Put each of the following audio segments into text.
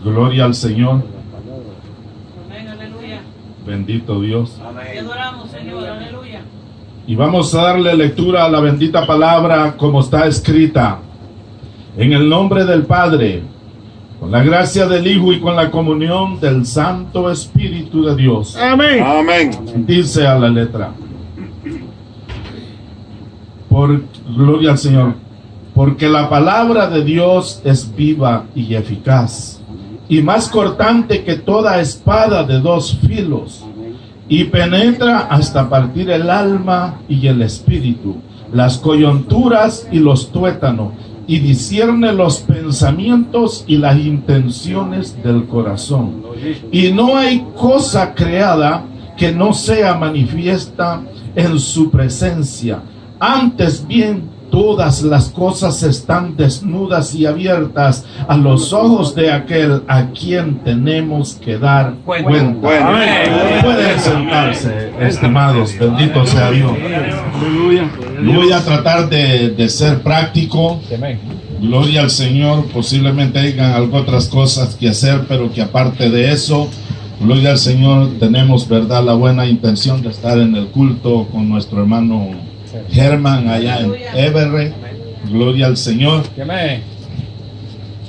Gloria al Señor. Amén, aleluya. Bendito Dios. Te adoramos, Señor, aleluya. Y vamos a darle lectura a la bendita palabra como está escrita. En el nombre del Padre, con la gracia del Hijo y con la comunión del Santo Espíritu de Dios. Amén. Amén. Dice a la letra. Por gloria al Señor. Porque la palabra de Dios es viva y eficaz, y más cortante que toda espada de dos filos, y penetra hasta partir el alma y el espíritu, las coyunturas y los tuétanos, y discierne los pensamientos y las intenciones del corazón. Y no hay cosa creada que no sea manifiesta en su presencia. Antes bien, todas las cosas están desnudas y abiertas a los ojos de aquel a quien tenemos que dar cuenta. Pueden sentarse, estimados, bendito sea Dios. Yo voy a tratar de ser práctico. Gloria al Señor. Posiblemente hayan algo otras cosas que hacer, pero que aparte de eso, gloria al Señor, tenemos, verdad, la buena intención de estar en el culto con nuestro hermano Germán allá en Everett. Gloria al Señor.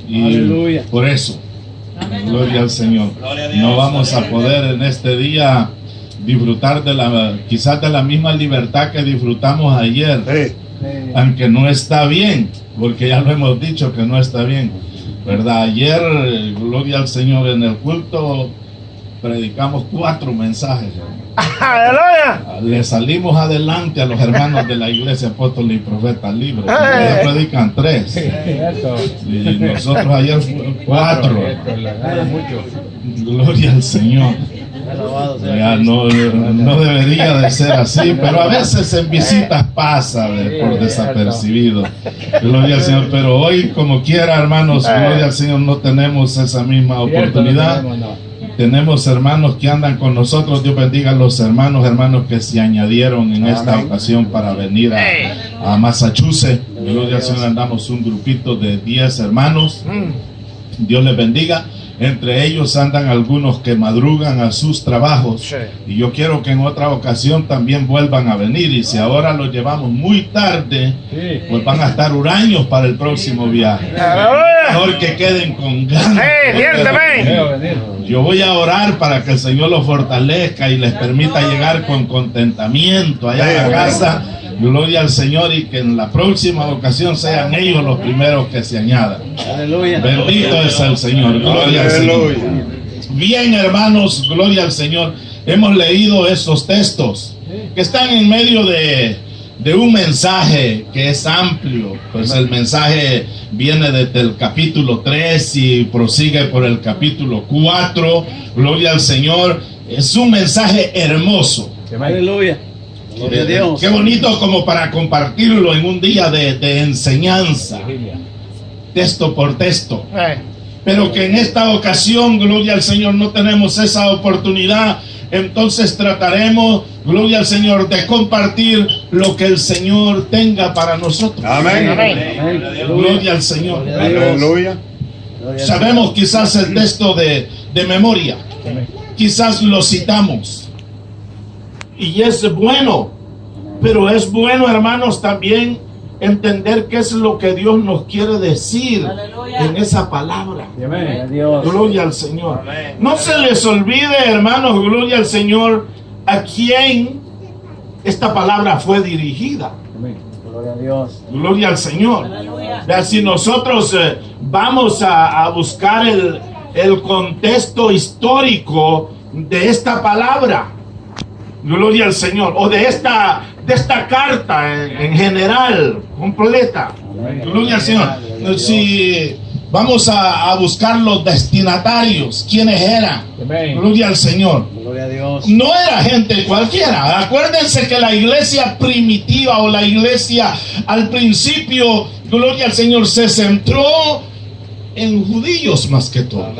Y Aleluya. por eso, gloria al Señor. No vamos a poder en este día disfrutar quizás de la misma libertad que disfrutamos ayer, aunque no está bien, porque ya lo hemos dicho que no está bien, ¿verdad? Ayer, gloria al Señor, en el culto predicamos 4 mensajes. Aleluya. Le salimos adelante a los hermanos de la iglesia Apóstoles y Profetas Libres. Ellos predican 3 y nosotros ayer 4. Gloria al Señor. Ya no debería de ser así, pero a veces en visitas pasa por desapercibido. Gloria al Señor. Pero hoy, como quiera, hermanos, gloria al Señor, no tenemos esa misma oportunidad. Tenemos hermanos que andan con nosotros. Dios bendiga a los hermanos que se añadieron en esta ocasión para venir a Massachusetts. Gloria al Señor, andamos un grupito de 10 hermanos. Dios les bendiga. Entre ellos andan algunos que madrugan a sus trabajos. Y yo quiero que en otra ocasión también vuelvan a venir. Y si ahora los llevamos muy tarde, pues van a estar huraños para el próximo viaje. Mejor que queden con ganas. Yo voy a orar para que el Señor los fortalezca y les permita llegar con contentamiento allá a la casa. Gloria al Señor, y que en la próxima ocasión sean ellos los primeros que se añadan. Aleluya. Bendito es el Señor. Gloria al Señor. Bien, hermanos, gloria al Señor. Hemos leído estos textos que están en medio de un mensaje que es amplio. Pues el mensaje viene desde el capítulo 3 y prosigue por el capítulo 4. Gloria al Señor. Es un mensaje hermoso. Aleluya. Gloria a Dios. Qué bonito como para compartirlo en un día de enseñanza, texto por texto. Pero que en esta ocasión, gloria al Señor, no tenemos esa oportunidad. Entonces trataremos, gloria al Señor, de compartir lo que el Señor tenga para nosotros. Amén. Gloria al Señor. Aleluya. Sabemos quizás el texto de memoria. Quizás lo citamos. Y es bueno, pero es bueno, hermanos, también entender qué es lo que Dios nos quiere decir en esa palabra. Gloria al Señor. No se les olvide, hermanos, gloria al Señor, a quien esta palabra fue dirigida. Gloria a Dios. Gloria al Señor. Ya, si nosotros vamos a buscar el contexto histórico de esta palabra, gloria al Señor, o de esta carta en general, completa. Gloria al Señor. Si vamos a buscar los destinatarios, ¿quiénes eran? Gloria al Señor. Gloria a Dios. No era gente cualquiera. Acuérdense que la iglesia primitiva o la iglesia al principio, gloria al Señor, se centró en judíos más que todo.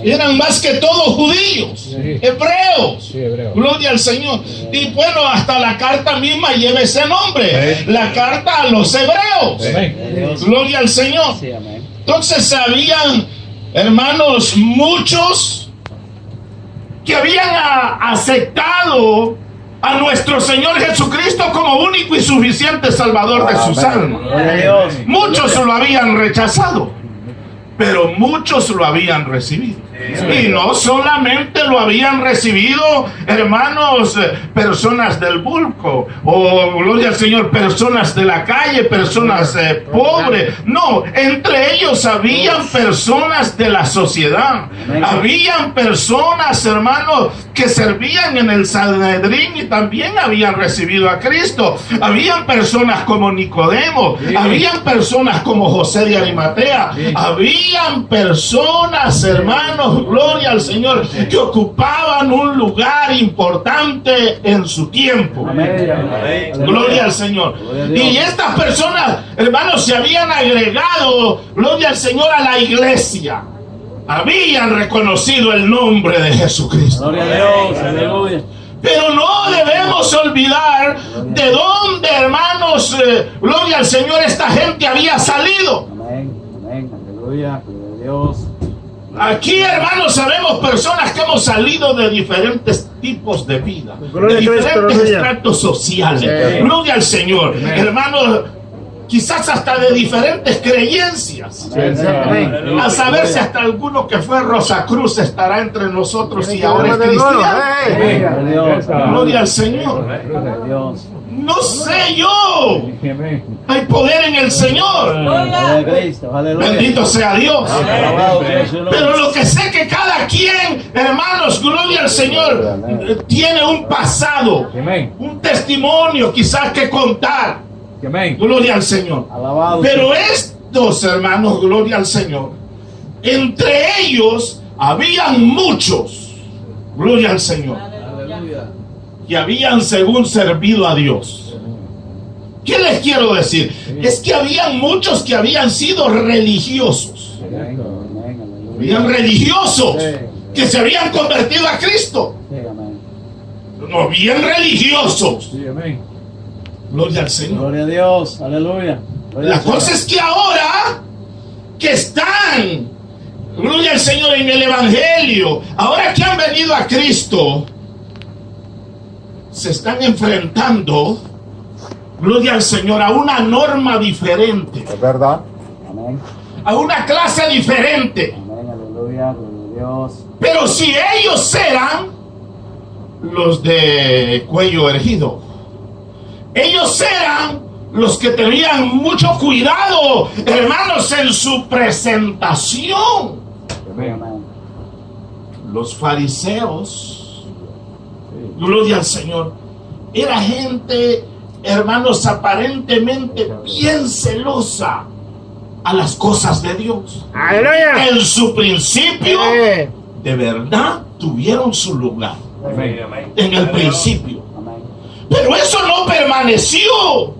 Eran más que todo judíos, hebreos. Gloria al Señor. Y bueno, hasta la carta misma lleva ese nombre, la carta a los hebreos. Gloria al Señor. Entonces habían hermanos, muchos que habían aceptado a nuestro Señor Jesucristo como único y suficiente Salvador de sus almas. Gloria a Dios. Muchos lo habían rechazado, pero muchos lo habían recibido. Y no solamente lo habían recibido, hermanos, personas del vulco, o gloria al Señor, personas de la calle, personas pobres. No, entre ellos habían personas de la sociedad. Habían personas, hermanos, que servían en el Sanedrín y también habían recibido a Cristo. Habían personas como Nicodemo, habían personas como José de Arimatea, habían personas, hermanos, gloria al Señor, que ocupaban un lugar importante en su tiempo. Amén. Gloria al Señor. Y estas personas, hermanos, se habían agregado, gloria al Señor, a la iglesia. Habían reconocido el nombre de Jesucristo. Gloria a Dios. Aleluya. Pero no debemos olvidar de dónde, hermanos, gloria al Señor, esta gente había salido. Amén. Amén. Aleluya. Gloria a Dios. Aquí, hermanos, sabemos personas que hemos salido de diferentes tipos de vida, de diferentes estratos sociales. Gloria al Señor. Hermanos, quizás hasta de diferentes creencias. A saber si hasta alguno que fue Rosacruz estará entre nosotros y ahora es cristiano. Gloria al Señor. Gloria a Dios. No sé yo. Hay poder en el Señor. Gloria a Cristo. Aleluya. Bendito sea Dios. Alabado sea su nombre. Pero lo que sé que cada quien, hermanos, gloria al Señor, tiene un pasado, un testimonio quizás que contar. Gloria al Señor. Alabado. Pero estos hermanos, gloria al Señor, entre ellos habían muchos, gloria al Señor, que habían según servido a Dios. ¿Qué les quiero decir? Es que habían muchos que habían sido religiosos. Habían religiosos que se habían convertido a Cristo. No, bien religiosos. Gloria al Señor. Gloria a Dios. Aleluya. La cosa es que ahora que están, gloria al Señor, en el Evangelio, ahora que han venido a Cristo, se están enfrentando, gloria al Señor, a una norma diferente. Es verdad. Amén. A una clase diferente. Amén. Aleluya. Gloria a Dios. Pero si ellos eran los de cuello erguido, ellos eran los que tenían mucho cuidado, hermanos, en su presentación. Amén. Los fariseos, gloria al Señor, era gente, hermanos, aparentemente bien celosa a las cosas de Dios. Aleluya. En su principio, de verdad, tuvieron su lugar. En el principio. Amén. Pero eso no permaneció.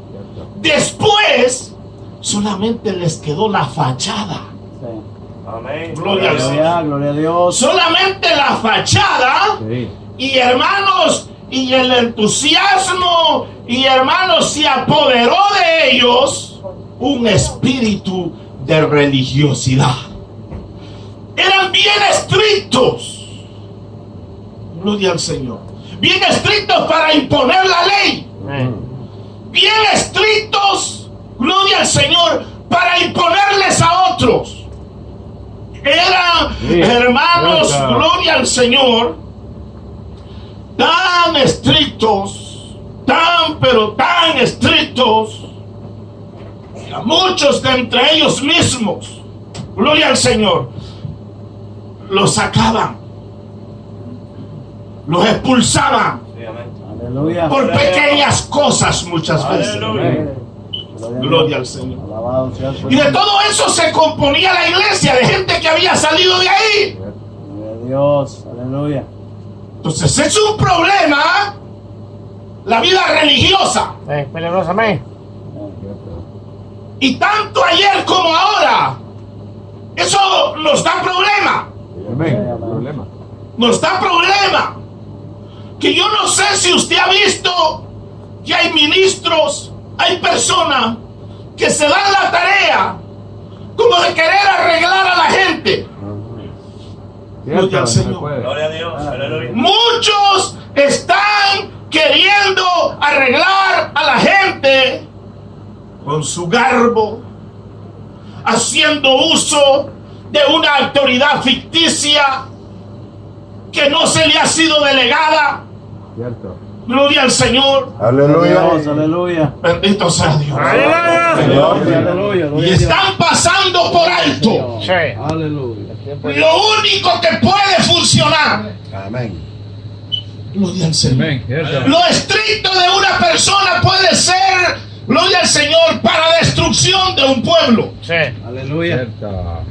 Después, solamente les quedó la fachada. Sí. Gloria al Señor. Gloria a Dios. Solamente la fachada. Y hermanos, y el entusiasmo, y hermanos, se apoderó de ellos un espíritu de religiosidad. Eran bien estrictos. Gloria al Señor. Bien estrictos para imponer la ley. Bien estrictos, gloria al Señor, para imponerles a otros. Eran, hermanos, gloria al Señor, tan estrictos, pero tan estrictos, que a muchos de entre ellos mismos, gloria al Señor, los sacaban, los expulsaban. Aleluya. Por pequeñas cosas muchas veces. Gloria al Señor. Alabado sea su Y de nombre. todo eso se componía la iglesia, de gente que había salido de ahí. Gloria a Dios. Aleluya. Entonces es un problema la vida religiosa. Peligrosamente. Y tanto ayer como ahora, eso nos da problema. Amén. Nos da problema. Que yo no sé si usted ha visto que hay ministros, hay personas que se dan la tarea como de querer arreglar a la gente. Gloria al Señor. Gloria a Dios. Aleluya. Muchos están queriendo arreglar a la gente con su garbo, haciendo uso de una autoridad ficticia que no se le ha sido delegada. Cierto. Gloria al Señor. Aleluya. Aleluya. Bendito sea Dios. Aleluya. Aleluya. Y están pasando por alto Sí. Aleluya. lo único que puede funcionar. Amén. Gloria al Señor. Amén. Cierto. Lo estricto de una persona puede ser, gloria al Señor, para destrucción de un pueblo. Sí. Aleluya. Cierto.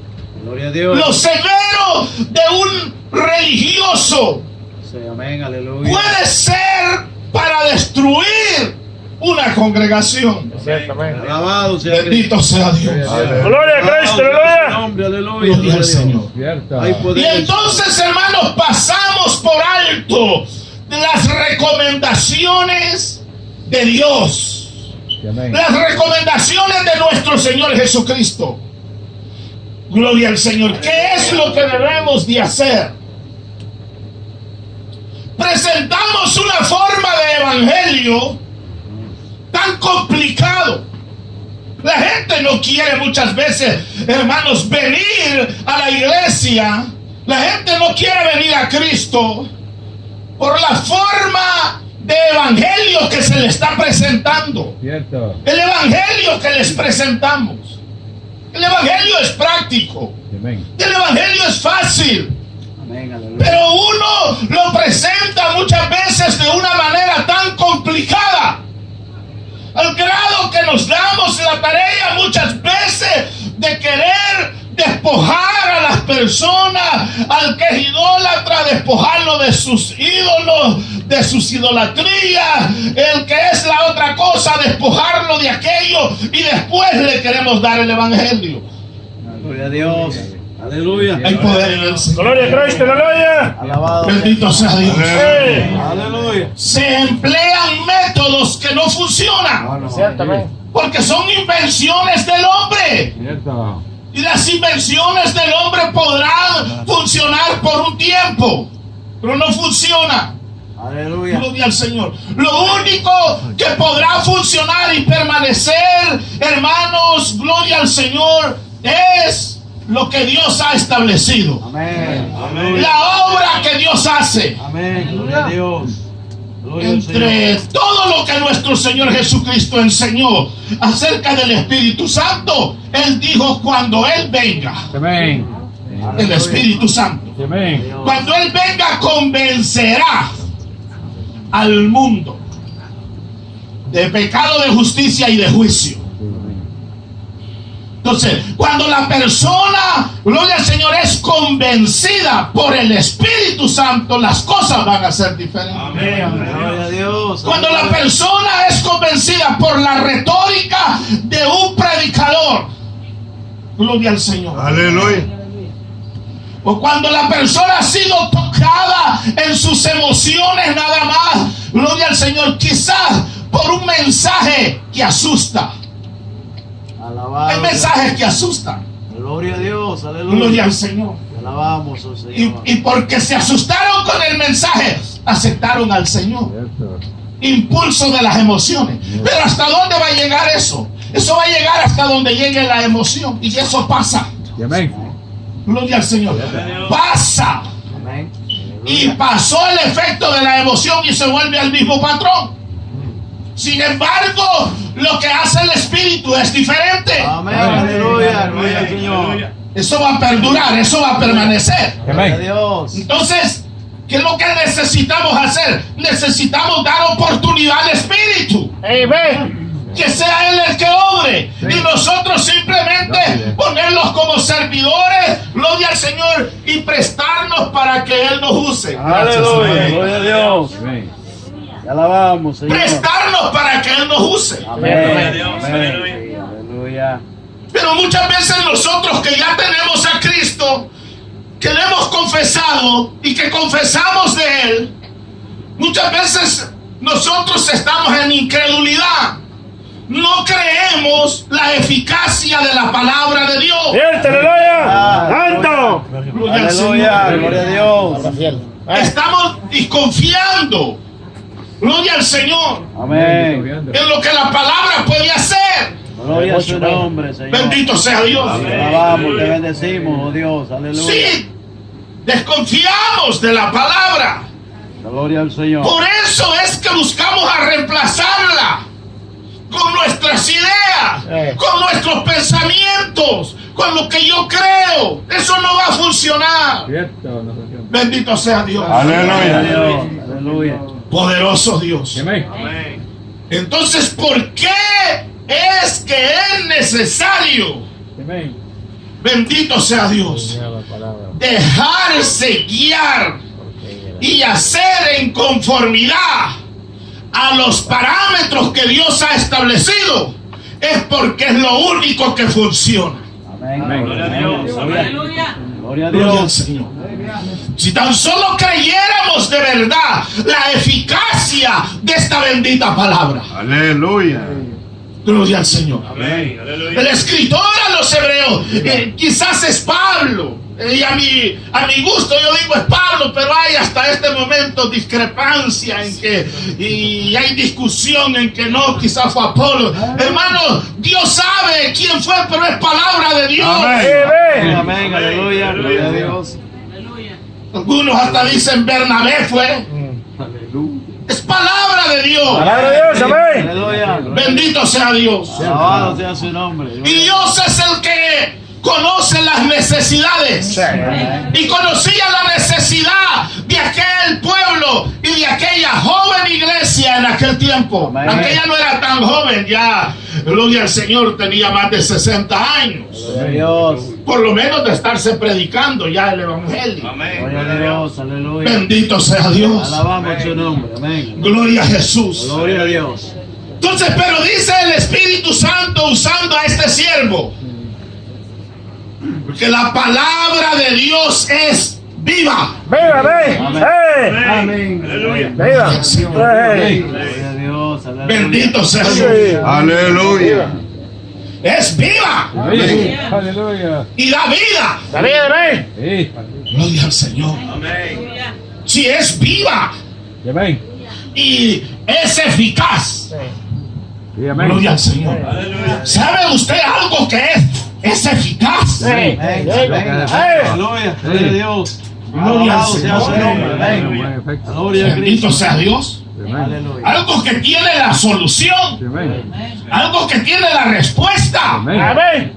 Gloria a Dios. Lo severo de un religioso Sí, amén. Aleluya. puede ser para destruir una congregación. Cierto, amén. Alabado sea Bendito sea Dios. Gloria a Cristo, aleluya. Nombre, aleluya. Gloria al Señor. Cierto. Hay poder. Y entonces, hermanos, pasamos por alto las recomendaciones de Dios, Amén. las recomendaciones de nuestro Señor Jesucristo. Gloria al Señor. ¿Qué es lo que debemos de hacer? Presentamos una forma de evangelio tan complicado. La gente no quiere muchas veces, hermanos, venir a la iglesia. La gente no quiere venir a Cristo por la forma de evangelio que se le está presentando. Cierto. El evangelio que les presentamos. El evangelio es práctico. Amén. El evangelio es fácil. Amén. Aleluya. Pero uno lo presenta muchas veces de una manera tan complicada, al grado que nos damos la tarea muchas veces de querer despojar a las personas, al que es idólatra, despojarlo de sus ídolos, de sus idolatrías, el que es la otra cosa, despojarlo de aquello, y después le queremos dar el evangelio. Gloria a Dios. Aleluya. Hay poder en el Señor. Gloria a Cristo, aleluya. Alabado. Bendito sea Dios. Sí. Aleluya. Se emplean métodos que no funcionan, Cierto, amén. porque son invenciones del hombre. Cierto. Y las invenciones del hombre podrán funcionar por un tiempo, pero no funciona. Aleluya. Gloria al Señor. Lo único que podrá funcionar y permanecer, hermanos, gloria al Señor, es lo que Dios ha establecido. Amén. Aleluya. La obra que Dios hace. Amén. Gloria a Dios. Gloria al Señor. Entre todo lo que nuestro Señor Jesucristo enseñó acerca del Espíritu Santo, Él dijo: cuando Él venga, Amén. el Espíritu Santo, Amén. cuando Él venga, convencerá al mundo de pecado, de justicia y de juicio. Entonces, cuando la persona, gloria al Señor, es convencida por el Espíritu Santo, las cosas van a ser diferentes. Gloria a Dios. Cuando la persona es convencida por la retórica de un predicador, gloria al Señor. Aleluya. O cuando la persona ha sido tocada en sus emociones nada más, gloria al Señor, quizás por un mensaje que asusta. Alabado. Hay mensajes que asustan. Gloria a Dios. Aleluya. Gloria al Señor. Te alabamos, oh Señor. Y porque se asustaron con el mensaje, aceptaron al Señor. Cierto. Impulso de las emociones. Pero ¿hasta dónde va a llegar eso? Eso va a llegar hasta donde llegue la emoción. Y eso pasa. Amén. Gloria al Señor. Pasa. Amén. Y pasó el efecto de la emoción y se vuelve al mismo patrón. Sin embargo, lo que hace el Espíritu es diferente. Amén. Aleluya. Gloria al Señor. Eso va a perdurar, eso va a permanecer. Gloria a Dios. Entonces, ¿qué es lo que necesitamos hacer? Necesitamos dar oportunidad al Espíritu. Amén. Que sea Él el que obre. Y nosotros simplemente ponerlos como servidores, gloria al Señor, y prestarnos para que Él nos use. Aleluya. Gloria a Dios. Amén. Te alabamos, Señor. Prestarnos para que Él nos use. Amén. Gloria a Dios. Amén. Aleluya. Aleluya. Pero muchas veces nosotros que ya tenemos a Cristo, que le hemos confesado y que confesamos de Él, muchas veces nosotros estamos en incredulidad. No creemos la eficacia de la palabra de Dios. Cierto, aleluya. Santo. Gloria al Señor. Aleluya. Gloria a Dios. Estamos desconfiando. Gloria al Señor. Amén. En lo que la palabra puede hacer. Gloria a su nombre, Señor. Bendito sea Dios. Te alabamos, te bendecimos, oh Dios. Aleluya. Sí, desconfiamos de la palabra. Gloria al Señor. Por eso es que buscamos a reemplazarla con nuestras ideas, con nuestros pensamientos, con lo que yo creo. Eso no va a funcionar. Bendito sea Dios. Gloria a Dios. Aleluya. Poderoso Dios. Amén. Entonces, ¿por qué es que es necesario? Bendito sea Dios. Dejarse guiar y hacer en conformidad a los parámetros que Dios ha establecido. Es porque es lo único que funciona. Amén. Gloria a Dios. Aleluya. Gloria a Gloria al Dios. Señor. Si tan solo creyéramos de verdad la eficacia de esta bendita palabra. Aleluya. Gloria al Señor. Amén. Aleluya. El escritor a los hebreos, quizás es Pablo. Y a mi gusto yo digo es Pablo, pero hay hasta este momento discrepancia en que, y hay discusión en que no, quizás fue Apolo. Hermano, Dios sabe quién fue, pero es palabra de Dios. Amén. Aleluya. Gloria a Dios. Aleluya. Algunos hasta dicen Bernabé fue. Es palabra de Dios. Palabra de Dios, amén. Aleluya. Bendito sea Dios. Alabado sea su nombre. Y Dios es el que conoce las necesidades. Y conocía la necesidad de aquel pueblo y de aquella joven iglesia en aquel tiempo. Amén. Aquella no era tan joven, ya, gloria al Señor, tenía más de 60 años. Gloria a Dios. Por lo menos de estarse predicando ya el evangelio. Gloria a Dios. Aleluya. Bendito sea Dios. Alabamos su nombre. Amén. Gloria a Jesús. Gloria a Dios. Entonces, pero dice el Espíritu Santo usando a este siervo, porque la palabra de Dios es viva. Viva, amén. Amén. Viva. Gloria a Dios. Aleluya. Bendito sea Dios. Aleluya. Es viva Aleluya. y da vida. Amén. Gloria al Señor. Aleluya. Si es viva y es eficaz. Gloria al Señor. ¿Sabe usted algo que es eficaz? Amén. Aleluya. Gloria a Dios. Gloria al Alabado sea su Señor. nombre. Amén. Gloria a Bendito Cristo. sea Dios. Aleluya. Algo que tiene la solución. Algo que tiene la respuesta. Amén.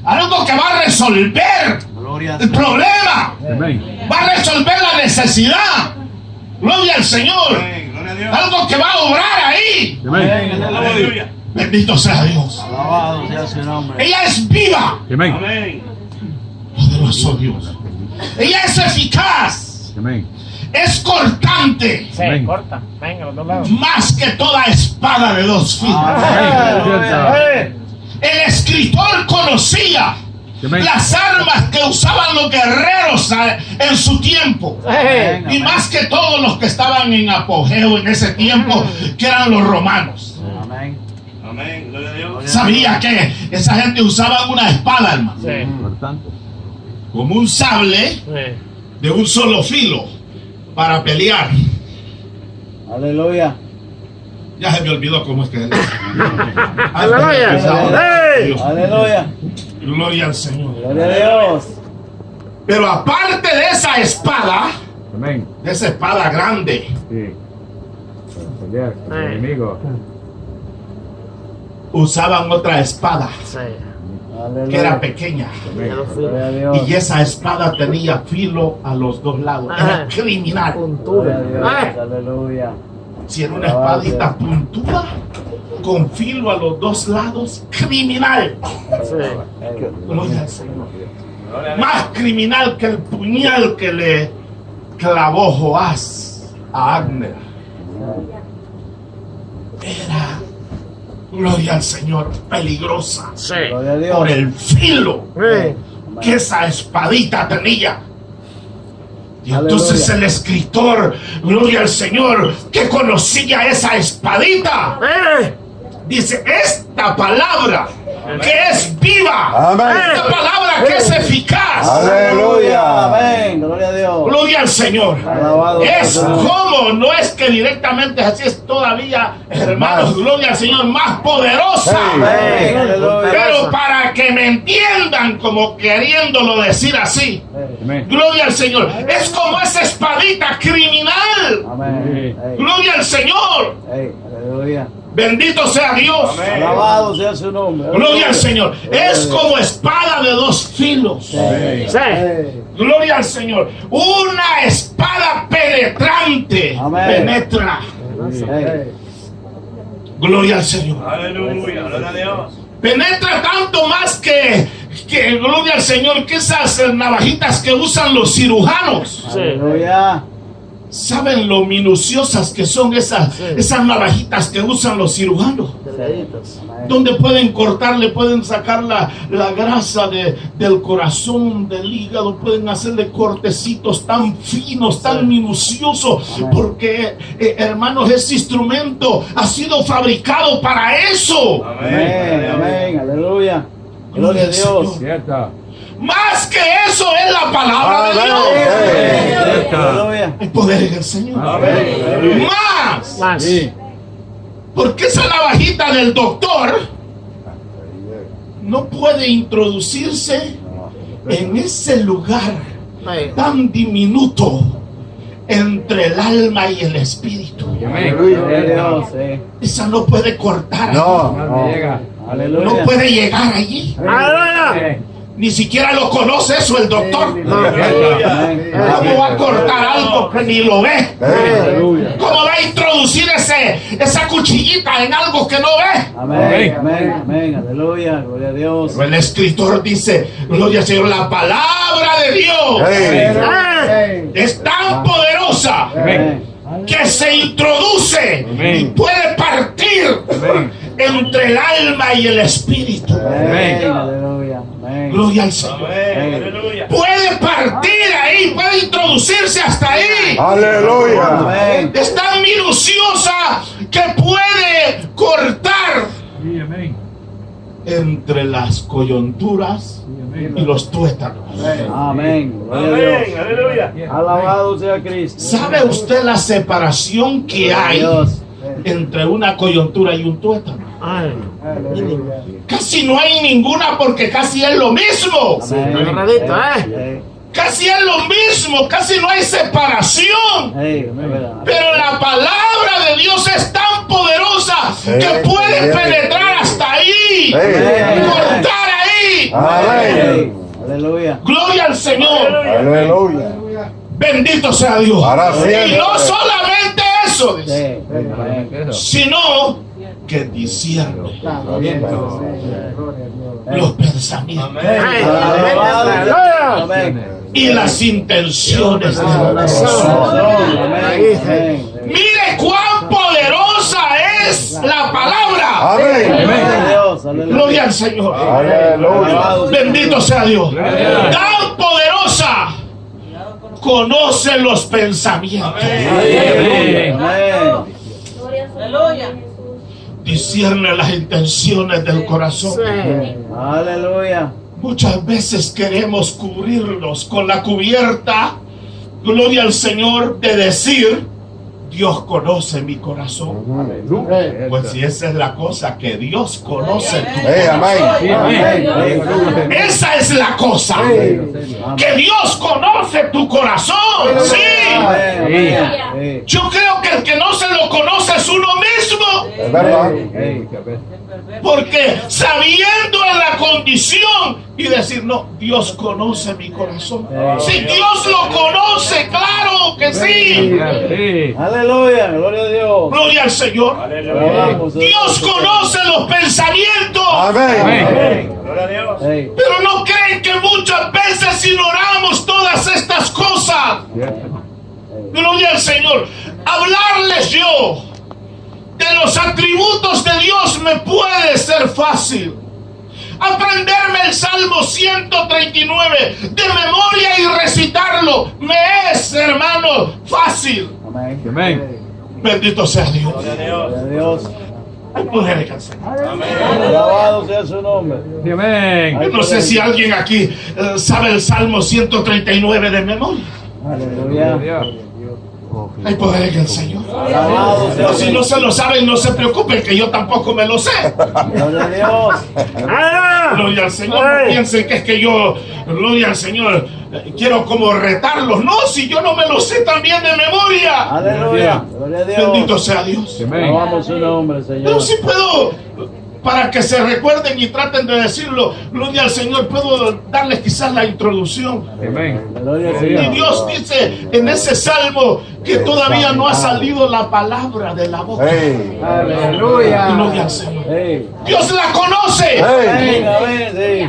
Algo que va a resolver Gloria a el problema. Va a resolver la necesidad. Gloria al Señor. Algo que va a obrar ahí. Amén. Aleluya. Bendito sea Dios. Alabado sea su nombre. Ella es viva. Poderoso Dios. Ella es eficaz. Es cortante. Corta. Venga, los dos lados. Más que toda espada de dos filos. El escritor conocía las armas que usaban los guerreros en su tiempo. Y más que todos los que estaban en apogeo en ese tiempo, que eran los romanos. Amén. Amén. Gloria a Dios. Sabía que esa gente usaba una espada, hermano, como un sable de un solo filo para pelear. Aleluya. Ya se me olvidó cómo es que es. Aleluya. Gloria al Señor. Gloria a Dios. Pero aparte de esa espada, de esa espada grande, usaban otra espada que era Aleluya. pequeña. Gloria a Dios. Y esa espada tenía filo a los dos lados. Era criminal. Gloria a Dios. Aleluya. Si era una espadita puntuda, con filo a los dos lados, criminal. Gloria al Señor. Más criminal que el puñal que le clavó Joás a Abner. Era, gloria al Señor, peligrosa. Gloria a Dios. Por el filo que esa espadita tenía. Y entonces el escritor, gloria al Señor, que conocía esa espadita, dice, esta palabra que es viva. Amén. Esta palabra que es eficaz. Aleluya. Amén. Gloria a Dios. Gloria al Señor. Alabado sea Es su nombre. como, no es que directamente así, es todavía, hermanos, gloria al Señor, más poderosa. Amén. Aleluya. Pero para que me entiendan como queriéndolo decir así, gloria al Señor, es como esa espadita criminal. Amén. Gloria al Señor. Aleluya. Bendito sea Dios. Alabado sea su nombre. Gloria al Señor. Es como espada de dos filos. Gloria al Señor. Una espada penetrante. Amén. Penetra. Gloria al Señor. Aleluya. Gloria a Dios. Penetra tanto más que gloria al Señor, que esas navajitas que usan los cirujanos. Aleluya. ¿Saben lo minuciosas que son esas navajitas que usan los cirujanos? Donde pueden cortarle, pueden sacar la grasa del corazón, del hígado, pueden hacerle cortecitos tan finos, tan minuciosos, porque hermanos, ese instrumento ha sido fabricado para eso. Amén. Amén. Aleluya. Gloria a Dios. Más que eso es la palabra de Dios. Aleluya. Hay poder en el Señor. Amén. Más. Porque esa navajita del doctor no puede introducirse en ese lugar tan diminuto entre el alma y el espíritu. Gloria a Dios. Esa no puede cortar. No. Aleluya. No puede llegar allí. Ni siquiera lo conoce eso el doctor. ¿Cómo va a cortar algo que ni lo ve? ¿Cómo va a introducir esa cuchillita en algo que no ve? Amén. Amén. Amén. Aleluya. Gloria a Dios. Pero el escritor dice, gloria al Señor, la palabra de Dios es tan poderosa que se introduce y puede partir entre el alma y el espíritu. Amén. Aleluya. Amén. Gloria al Señor. Aleluya. Puede partir ahí, puede introducirse hasta ahí. Aleluya. Amén. Es tan minuciosa que puede cortar entre las coyunturas y los tuétanos. Amén. Gloria a Dios. Aleluya. Alabado sea Cristo. ¿Sabe usted la separación que hay Dios. entre una coyuntura y un tuétano? Aleluya. Casi no hay ninguna, porque casi es lo mismo. Amén. Casi es lo mismo, casi no hay separación. Pero la palabra de Dios es tan poderosa que puede penetrar hasta ahí, cortar ahí. Amén. Aleluya. Gloria al Señor. Aleluya. Bendito sea Dios. Ahora sí. Y no solamente eso, dice, Amén. sino que discierne los pensamientos Amén. y las intenciones del corazón. Amén. Mire cuán poderosa es la palabra. Amén. Gloria al Señor. Aleluya. Bendito sea Dios. Tan poderosa, conoce los pensamientos, Amén. Aleluya. discierne las intenciones del corazón. Aleluya. Muchas veces queremos cubrirnos con la cubierta, gloria al Señor, de decir, Dios conoce mi corazón. Pues si esa es la cosa, que Dios conoce tu corazón. Esa es la cosa, que Dios conoce tu corazón. Sí. Yo creo que el que no se lo conoce es uno mismo. Es verdad. Porque sabiendo en la condición y decir, no, Dios conoce mi corazón. Si Dios lo conoce, claro que sí. Aleluya. Gloria a Dios. Gloria al Señor. Dios conoce los pensamientos. Amén. Gloria a Dios. Pero no creen que muchas veces ignoramos todas estas cosas. Gloria al Señor. Hablarles yo de los atributos de Dios me puede ser fácil. Aprenderme el Salmo 139 de memoria y recitarlo me es, hermano, fácil. Amén. Bendito sea Dios. Gloria a Dios. Gloria a Dios. Poder al Señor. Alabado sea su nombre. Amén. Yo no sé si alguien aquí sabe el Salmo 139 de memoria. Aleluya. Hay poder en el Señor. Alabado sea Pero si no se lo saben, no se preocupen, que yo tampoco me lo sé. Gloria a Dios. Gloria al Señor. No piensen que es que yo, gloria al Señor, quiero como retarlos. No, si yo no me lo sé también de memoria. Aleluya. Gloria a Dios. Bendito sea Dios. Alabamos su nombre, Pero Señor. si puedo, para que se recuerden y traten de decirlo, gloria al Señor, puedo darles quizás la introducción. Amén. Gloria al Y Señor. Dios dice en ese salmo que todavía no ha salido la palabra de la boca. Aleluya. Gloria al Señor. Hey. Dios la conoce. Amén, amén, sí.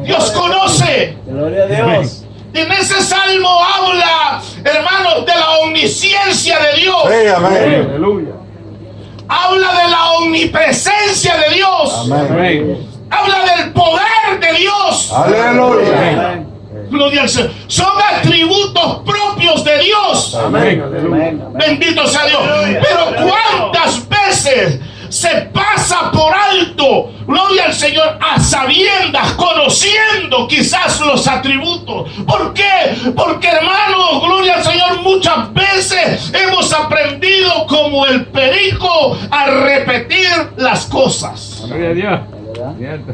Dios conoce. Gloria a Dios. En ese salmo habla, hermanos, de la omnisciencia de Dios. Aleluya. Habla de la omnipresencia de Dios. Amén. Habla del poder de Dios. Amén. Gloria al Señor. Son atributos propios de Dios. Amén. Amén. Bendito sea Dios. Pero ¿cuántas veces se pasa por alto, gloria al Señor, a sabiendas, conociendo quizás los atributos? ¿Por qué? Porque, hermanos, gloria al Señor, muchas veces hemos aprendido como el perico a repetir las cosas. Gloria a Dios. Cierto.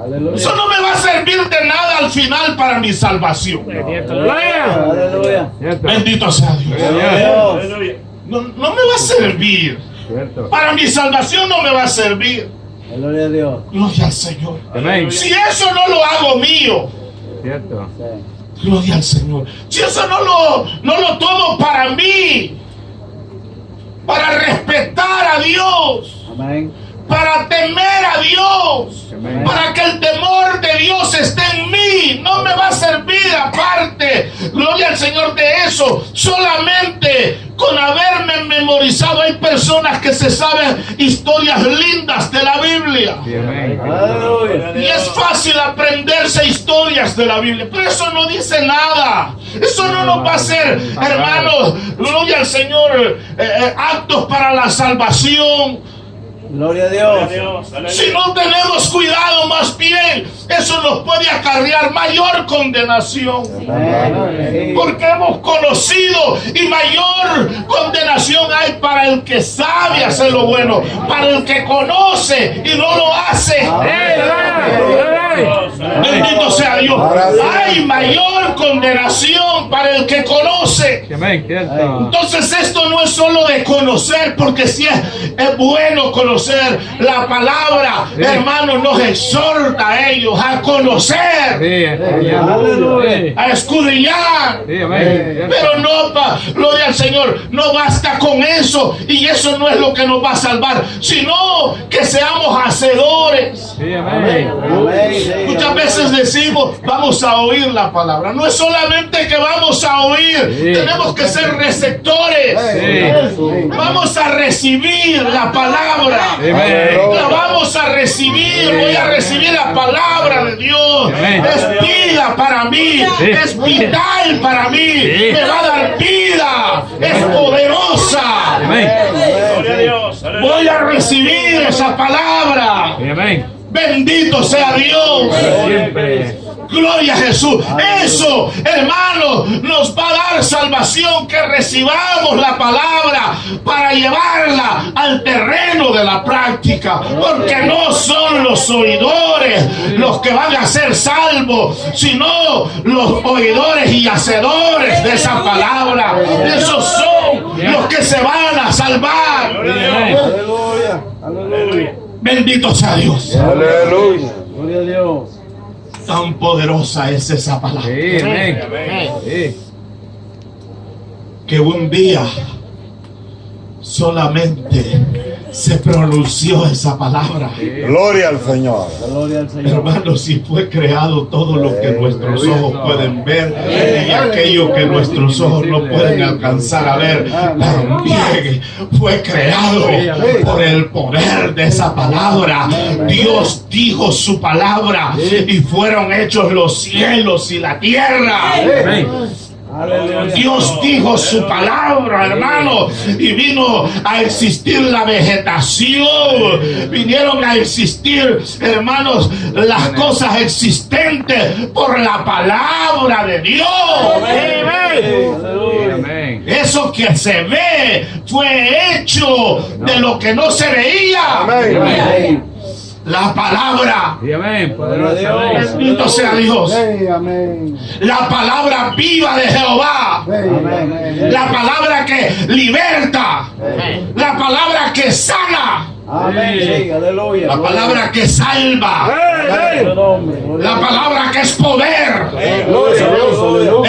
Aleluya. Eso no me va a servir de nada al final para mi salvación. Aleluya. Cierto. Bendito sea Dios. Gloria a Dios. Aleluya. No me va a servir. Cierto. Para mi salvación no me va a servir. Gloria a Dios. Gloria al Señor. Amén. Si eso no lo hago mío, Cierto. Sí. gloria al Señor. Si eso no lo tomo para mí, para respetar a Dios, Amén. para temer a Dios, Amén. para que el temor de Dios esté en mí, no me va a servir aparte, gloria al Señor, de eso. Solamente con haberme memorizado, hay personas que se saben historias lindas de la Biblia. Sí, amén. Aleluya. Y es fácil aprenderse historias de la Biblia, pero eso no dice nada. Eso no nos va a hacer, hermanos, gloria al Señor, actos para la salvación. Gloria a Gloria a Dios. Dios. Aleluya. Si no tenemos cuidado, más bien, eso nos puede acarrear mayor condenación. Amén. Porque hemos conocido, y mayor condenación hay para el que sabe hacer lo bueno, para el que conoce y no lo hace. Bendito sea Dios. Hay mayor condenación para el que conoce. Amén. Cierto. Entonces esto no es solo de conocer, porque si es bueno conocer la palabra, hermano, nos exhorta a ellos a conocer, Sí, Aleluya. a escudriñar. Sí, amén. Cierto. Pero no, gloria al Señor, no basta con eso, y eso no es lo que nos va a salvar, sino que seamos hacedores. Sí, amén. Amén. Sí. Muchas veces decimos, vamos a oír la palabra. No es solamente que vamos a oír, Sí. tenemos que ser receptores. Sí. Vamos a recibir la palabra. Amén. La vamos a recibir. Voy a recibir la palabra de Dios. Amén. Es vida para mí. Sí. Es vital para mí. Sí. Me va a dar vida. Es poderosa. Amén. Gloria a Dios. Aleluya. Voy a recibir esa palabra. Sí, amén. Bendito sea Dios. Siempre. Gloria a Jesús. Eso, hermano, nos va a dar salvación, que recibamos la palabra para llevarla al terreno de la práctica. Porque no son los oidores los que van a ser salvos, sino los oidores y hacedores de esa palabra. Esos son los que se van a salvar. Gloria a Dios. Aleluya. Aleluya. Bendito sea Dios. Aleluya. Gloria a Dios. Tan poderosa es esa palabra, Sí, amén. Sí. que un día solamente se pronunció esa palabra. Gloria al Señor. Gloria al Señor. Hermanos, si fue creado todo lo que nuestros ojos pueden ver y aquello que nuestros ojos no pueden alcanzar a ver, también fue creado por el poder de esa palabra. Dios dijo su palabra y fueron hechos los cielos y la tierra. Amén. Dios dijo su palabra, hermano, y vino a existir la vegetación. Vinieron a existir, hermanos, las cosas existentes por la palabra de Dios. Amén. Eso que se ve fue hecho de lo que no se veía. La palabra. Y amén. Poderoso. Bendito sea Dios. La palabra viva de Jehová. La palabra que liberta. La palabra que sana. La palabra que salva. La palabra que es poder.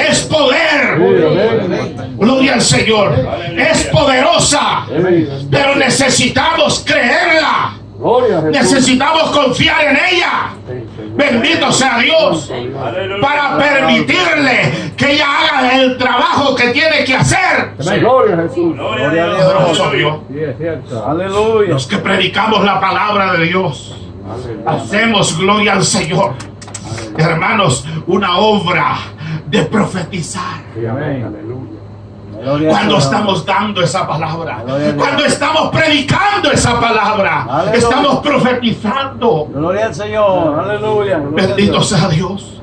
Es poder. Gloria al Señor. Es poderosa. Pero necesitamos creerla. Necesitamos confiar en ella. Bendito sea Dios. Para permitirle que ella haga el trabajo que tiene que hacer. Gloria a Jesús. Poderoso Dios. Sí, es cierto. Aleluya. Los que predicamos la palabra de Dios, hacemos, gloria al Señor, hermanos, una obra de profetizar. Amén. Cuando estamos dando esa palabra, cuando estamos predicando esa palabra, estamos profetizando. Gloria al Señor. Aleluya. Bendito sea Dios.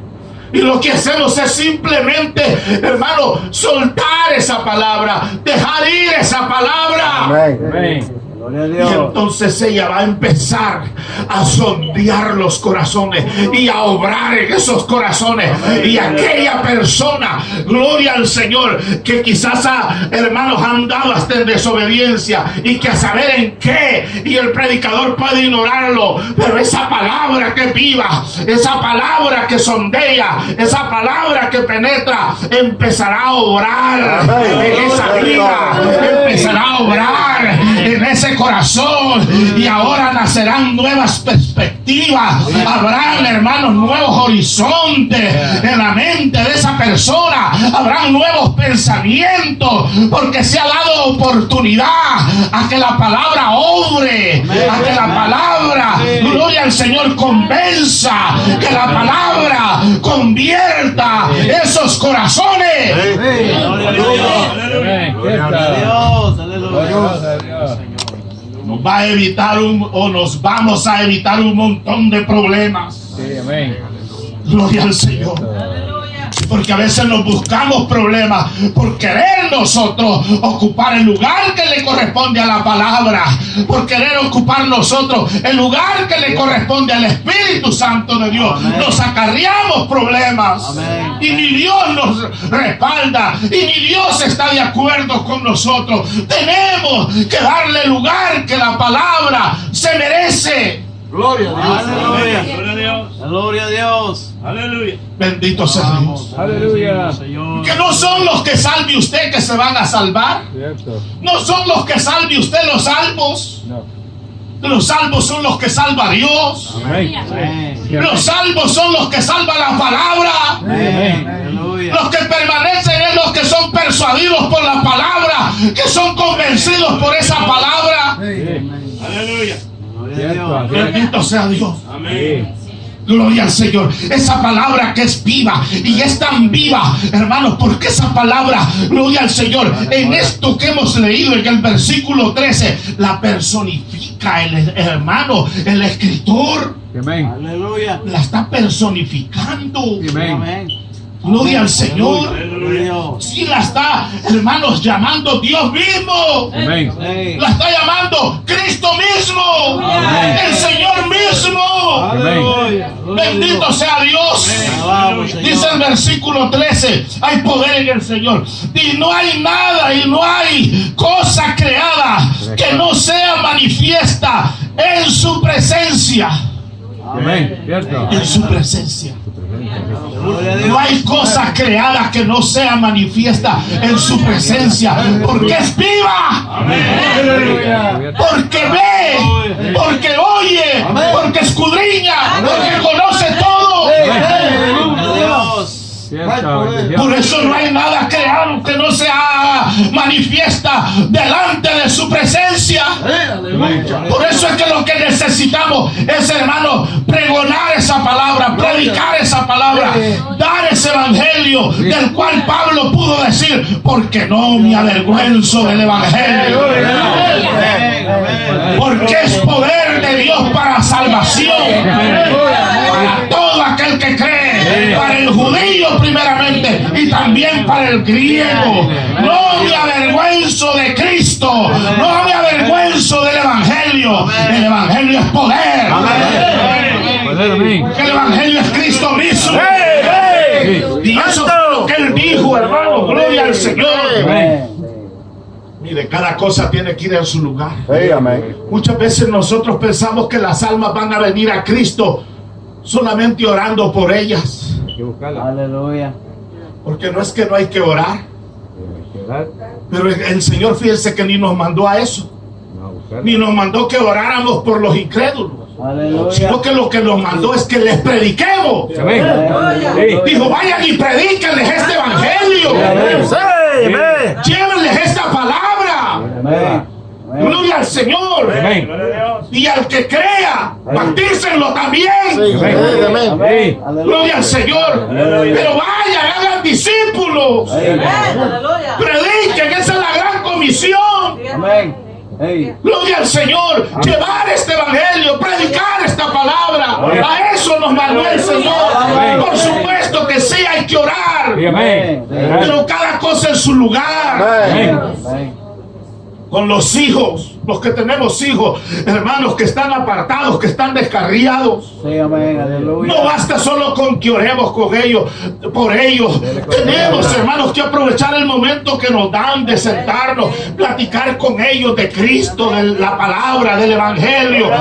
Y lo que hacemos es simplemente, hermano, soltar esa palabra, dejar ir esa palabra. Amén. Gloria a Y Dios. entonces ella va a empezar a sondear los corazones y a obrar en esos corazones. Y aquella persona, gloria al Señor, que quizás hermanos han dado hasta en desobediencia y que a saber en qué, y el predicador puede ignorarlo, pero esa palabra que viva, esa palabra que sondea, esa palabra que penetra, empezará a obrar en esa vida, empezará a obrar en ese corazón, y ahora nacerán nuevas perspectivas, habrán, hermanos, nuevos horizontes en la mente de esa persona, habrán nuevos pensamientos, porque se ha dado oportunidad a que la palabra obre, a que la palabra, gloria al Señor, convenza, que la palabra convierta esos corazones. Gloria a Dios. Amén. Gloria a Dios. Aleluya. Nos va a evitar nos vamos a evitar un montón de problemas. Sí, amén. Gloria al Señor. Aleluya. Porque a veces nos buscamos problemas por querer nosotros ocupar el lugar que le corresponde a la palabra, por querer ocupar nosotros el lugar que le corresponde al Espíritu Santo de Dios. Amén. Nos acarreamos problemas. Amén. Y ni Dios nos respalda, y ni Dios está de acuerdo con nosotros. Tenemos que darle lugar que la palabra se merece. Gloria a Dios. Gloria Aleluya. a Dios. Gloria a Dios. Aleluya. Bendito sea Dios. Aleluya. Señor. Que no son los que salve usted que se van a salvar. Cierto. No son los que salve usted los salvos. No. Los salvos son los que salva Dios. Amén. Amén. Los salvos son los que salva la palabra. Amén. Aleluya. Los que permanecen es los que son persuadidos por la palabra, que son convencidos por esa palabra. Aleluya. Gloria a Dios. Bendito sea Dios. Amén. Gloria al Señor. Esa palabra que es viva, y es tan viva, hermanos, porque esa palabra, gloria al Señor, en esto que hemos leído en el versículo 13, la personifica el hermano, el escritor, Amén. Aleluya. la está personificando. Amén. Amén. Gloria al Señor. Gloria a Dios. Sí, la está, hermanos, llamando Dios mismo. Amén. Amén. La está llamando Cristo mismo. Amén. El Señor mismo. Aleluya. Bendito sea Dios. Alabamos, Señor. Dice el versículo 13, hay poder en el Señor. Y no hay nada, y no hay cosa creada que no sea manifiesta en su presencia. Amén. Cierto. En su presencia. Gloria a No Dios. hay cosa creada que no sea manifiesta en su presencia, porque es viva, porque ve, porque oye, porque escudriña, porque conoce todo. Gloria a Dios. Cierto. Por eso no hay nada creado que no sea manifiesta delante de su presencia. Por eso es que lo que necesitamos es, hermano, pregonar esa palabra, predicar esa palabra, dar ese evangelio del cual Pablo pudo decir, porque no me avergüenzo del evangelio, porque es poder de Dios para salvación, para todo aquel que cree, para el judío primeramente y también para el griego. No me avergüenzo de Cristo, no me avergüenzo del evangelio. El evangelio es poder, porque el evangelio es Cristo mismo. Y eso es lo que él dijo, hermano. Gloria al Señor. Mire, cada cosa tiene que ir en su lugar. Muchas veces nosotros pensamos que las almas van a venir a Cristo solamente orando por ellas. Aleluya. Porque no es que no hay que orar, pero el Señor, fíjense que ni nos mandó a eso, ni nos mandó que oráramos por los incrédulos, sino que lo que nos mandó es que les prediquemos. Dijo, vayan y predíquenles este evangelio, llévenles esta palabra. Gloria al Señor. Y al que crea, bautícenlo también. Gloria al Señor. Pero vayan, hagan discípulos, prediquen, esa es la gran comisión. Gloria al Señor. Llevar este evangelio, predicar esta palabra, a eso nos mandó el Señor. Por supuesto que sí, hay que orar, pero cada cosa en su lugar. Con los hijos, los que tenemos hijos, hermanos, que están apartados, que están descarriados. No basta solo con que oremos con ellos, por ellos. Tenemos, hermanos, que aprovechar el momento que nos dan de sentarnos, platicar con ellos de Cristo, de la palabra, del evangelio.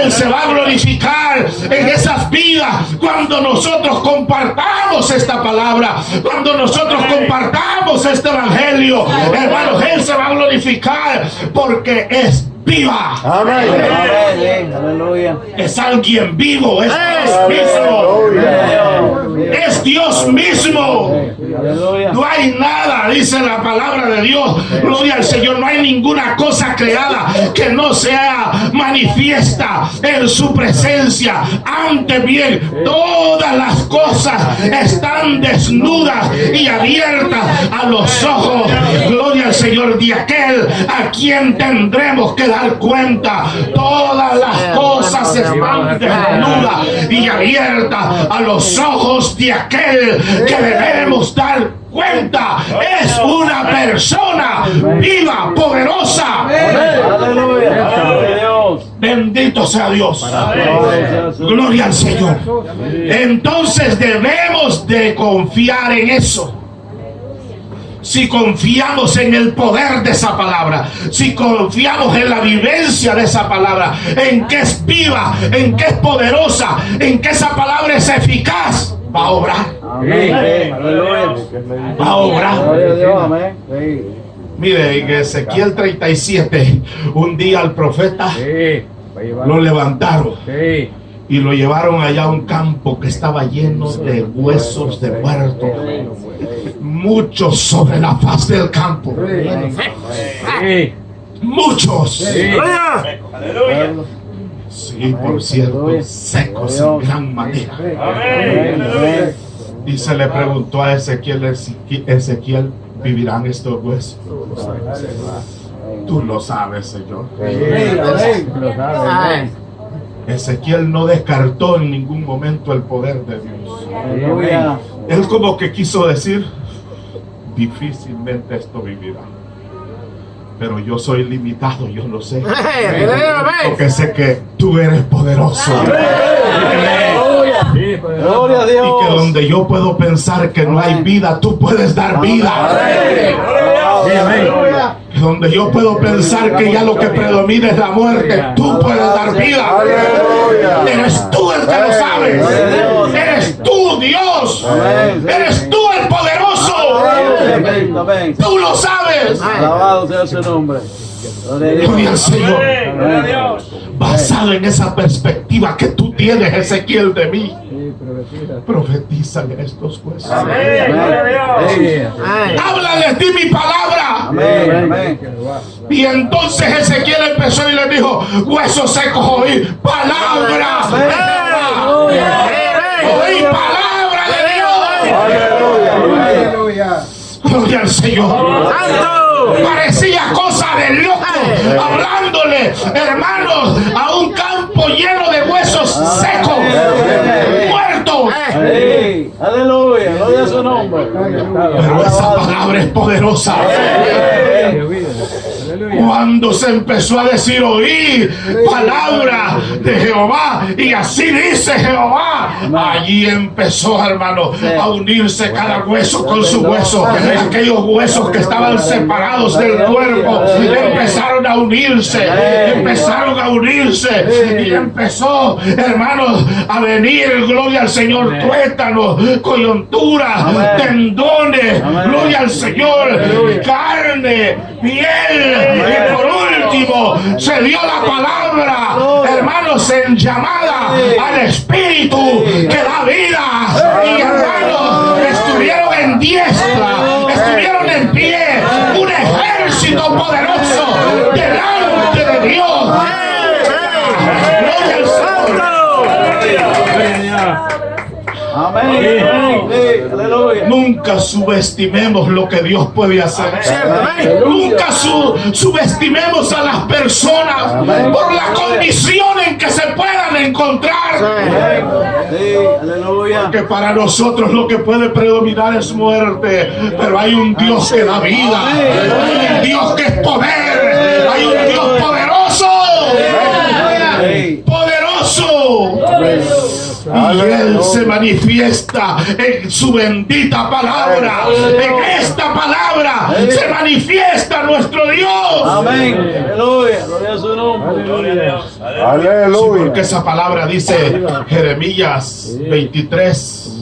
Él se va a glorificar en esas vidas cuando nosotros compartamos esta palabra, cuando nosotros compartamos este evangelio. Hermanos, Él se va a glorificar porque es viva. Aleluya. Es alguien vivo, es Dios mismo. Es Dios mismo. No hay nada, dice la palabra de Dios. Gloria al Señor. No hay ninguna cosa creada que no sea manifiesta en su presencia. Antes bien, todas las cosas están desnudas y abiertas a los ojos. Gloria al Señor, de aquel a quien tendremos que dar cuenta. Todas las cosas están desnudas y abiertas a los ojos de aquel que debemos dar cuenta. Es una persona viva, poderosa. Bendito sea Dios. Gloria al Señor. Entonces debemos de confiar en eso. Si confiamos en el poder de esa palabra, si confiamos en la vivencia de esa palabra, en que es viva, en que es poderosa, en que esa palabra es eficaz, va a obrar. Va a obrar. Mire, en Ezequiel 37, un día al profeta lo levantaron y lo llevaron allá a un campo que estaba lleno de huesos de muertos, muchos sobre la faz del campo, muchos. Sí, por cierto, secos en gran manera. Y se le preguntó a Ezequiel, Ezequiel, ¿vivirán estos huesos? Tú lo sabes, Señor. Ezequiel no descartó en ningún momento el poder de Dios. Él como que quiso decir, difícilmente esto vivirá. Pero yo soy limitado, yo lo sé. Porque sé que tú eres poderoso. Gloria a Dios. Y que donde yo puedo pensar que no hay vida, tú puedes dar vida. Donde yo puedo pensar que ya lo que predomina es la muerte, tú puedes dar vida. Eres tú el que lo sabes. Eres tú, Dios. Eres tú el poderoso. Tú lo sabes. Alabado sea su nombre. Gloria al Señor. Basado en esa perspectiva que tú tienes, Ezequiel, de mí, profetiza en estos huesos. Háblales de mi palabra. Amén. Y entonces Ezequiel empezó y le dijo: huesos secos, oí palabra de Jehová. Oí palabra de Dios. Gloria al Señor. Parecía cosa de loco, hablándole, hermanos, a un campo lleno de huesos secos, muertos. Aleluya, gloria a su nombre. Pero esa palabra es poderosa. Cuando se empezó a decir: oí palabra de Jehová, y así dice Jehová, allí empezó, hermano, a unirse cada hueso con su hueso. Aquellos huesos que estaban separados del cuerpo empezaron a unirse, y empezó, hermanos, a venir, gloria al Señor, tuétanos, coyuntura, tendones, gloria al Señor, carne, piel. Y por último se dio la palabra, hermanos, en llamada al Espíritu que da vida. Y hermanos, estuvieron en diestra, estuvieron en pie, un ejército poderoso delante de Dios. Gloria al Señor. Amén. Aleluya. Nunca subestimemos lo que Dios puede hacer. Nunca subestimemos a las personas por la condición en que se puedan encontrar. Aleluya. Porque para nosotros lo que puede predominar es muerte, pero hay un Dios que da vida, hay un Dios que es poder, hay un Dios poderoso. Y Él se manifiesta en su bendita palabra. En esta palabra se manifiesta nuestro Dios. Amén. Aleluya. Gloria a su nombre. Gloria a Dios. Sí, porque esa palabra dice Jeremías 23,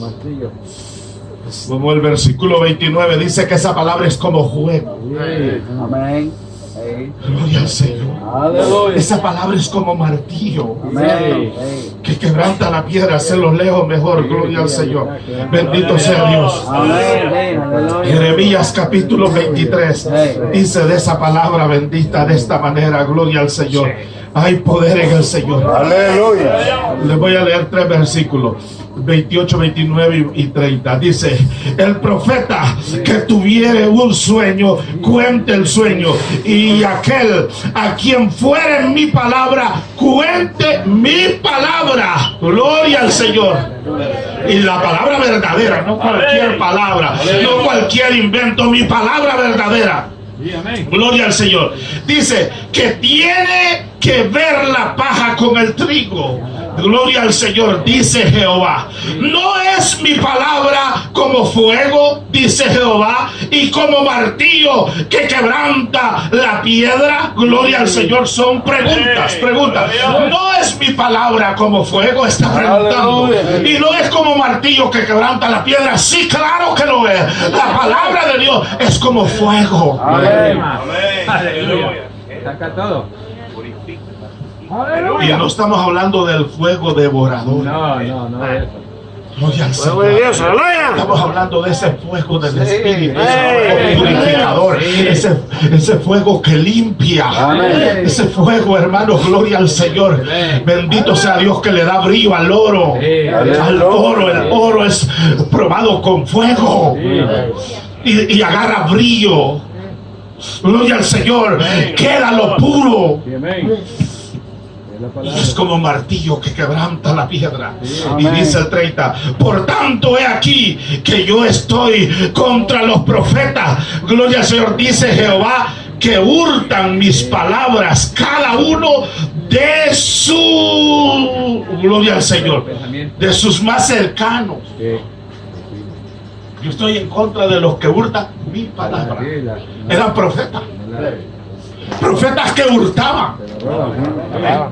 como el versículo 29, dice que esa palabra es como fuego. Amén. Gloria al Señor. Aleluya. Esa palabra es como martillo Amén. que quebranta la piedra, hacerlo lejos mejor. Gloria al Señor. Bendito sea Dios. Amén. Aleluya. Jeremías capítulo 23 dice de esa palabra bendita de esta manera. Gloria al Señor. Hay poder en el Señor. Aleluya. Les voy a leer 3 versículos, 28, 29 y 30. Dice: el profeta que tuviere un sueño, cuente el sueño, y aquel a quien fuere mi palabra, cuente mi palabra. Gloria al Señor. Y la palabra verdadera, no cualquier palabra, no cualquier invento, mi palabra verdadera. Gloria al Señor. Dice que tiene que ver la paja con el trigo. Gloria al Señor, dice Jehová. No es mi palabra como fuego, dice Jehová, y como martillo que quebranta la piedra. Gloria al Señor. Son preguntas. No es mi palabra como fuego, está preguntando. Y no es como martillo que quebranta la piedra. Sí, claro que lo es. La palabra de Dios es como fuego. Amén. Aleluya. Saca todo. Y no estamos hablando del fuego devorador. No. Gloria al Señor. Estamos hablando de ese fuego del Espíritu, ese fuego purificador, ese fuego que limpia, ese fuego, hermano, gloria al Señor. Bendito sea Dios que le da brillo al oro. Al oro, el oro es probado con fuego y agarra brillo. Gloria al Señor. Queda lo puro. Y es como martillo que quebranta la piedra. Y dice el 30: por tanto he aquí que yo estoy contra los profetas, gloria al Señor, dice Jehová, que hurtan mis palabras, cada uno de su, gloria al Señor, de sus más cercanos. Yo estoy en contra de los que hurtan mi palabra. Eran profetas. Profetas que hurtaban.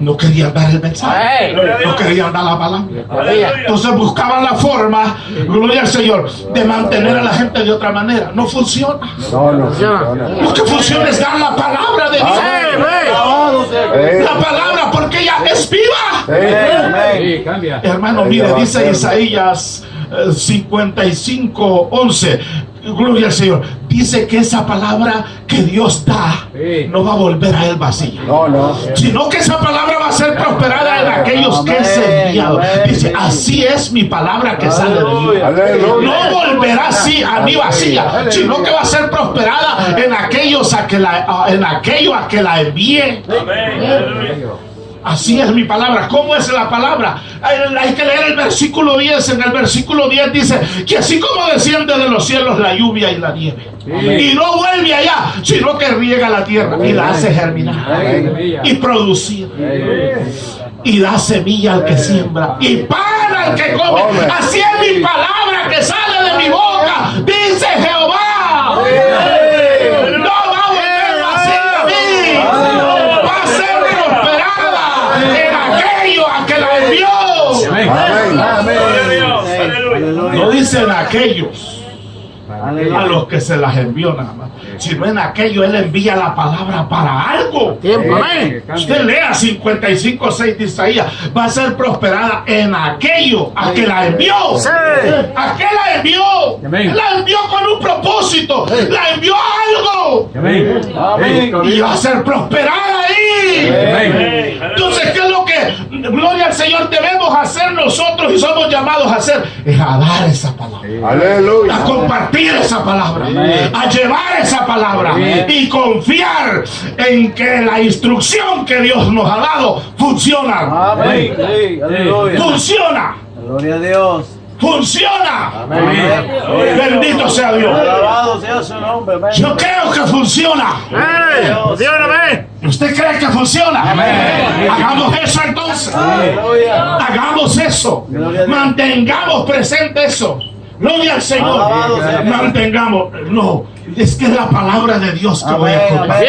No querían dar el mensaje, no querían dar la palabra. Entonces buscaban la forma, gloria al Señor, de mantener a la gente de otra manera. No funciona. Lo que funciona es dar la palabra de Dios. La palabra, porque ella es viva. Hermano, mire, dice Isaías 55:11. gloria al Señor, dice que esa palabra que Dios da no va a volver a él vacía. Sino que esa palabra va a ser prosperada en aquellos que es enviado. Dice, así es mi palabra que sale de mí. No volverá así a mí vacía, sino que va a ser prosperada en aquellos a que la envíe. Así es mi palabra. ¿Cómo es la palabra? Hay que leer el versículo 10. En el versículo 10 dice que así como desciende de los cielos la lluvia y la nieve, y no vuelve allá, sino que riega la tierra y la hace germinar y producir, y da semilla al que siembra y pan al que come. Así es mi palabra que sale de mi boca, dice Jehová. No va a volver vacía a mí, va a ser prosperada en aquello a que la envió. No dicen aquellos a los que se las envió nada más, sino en aquello él envía la palabra para algo. Usted lea 55:6 de Isaías, va a ser prosperada en aquello a que la envió. ¿A qué la envió? La envió con un propósito, la envió a algo, y va a ser prosperada ahí. Entonces, ¿qué es lo que, gloria al Señor, debemos hacer nosotros y somos llamados a hacer? Es a dar esa palabra, a compartir esa palabra, a llevar esa palabra y confiar en que la instrucción que Dios nos ha dado funciona. Funciona. Gloria a Dios. Funciona. Bendito sea Dios. Alabado sea su nombre. Yo creo que funciona. ¿Usted cree que funciona? Hagamos eso entonces. Hagamos eso. Mantengamos presente eso. Gloria al Señor. Mantengamos. No, es que es la palabra de Dios que voy a compartir.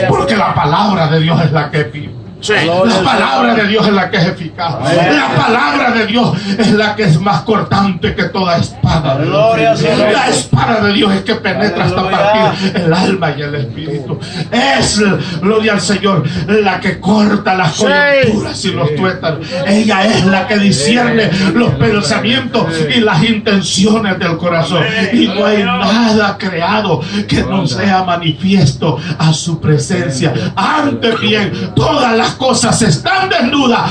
Porque la palabra de Dios es la que vive. La palabra de Dios es la que es eficaz. La palabra de Dios es la que es más cortante que toda espada. La espada de Dios es que penetra hasta partir el alma y el espíritu. Es, gloria al Señor, la que corta las coyunturas y los tuétanos. Ella es la que discierne los pensamientos y las intenciones del corazón. Y no hay nada creado que no sea manifiesto a su presencia. Antes bien, todas las cosas están desnudas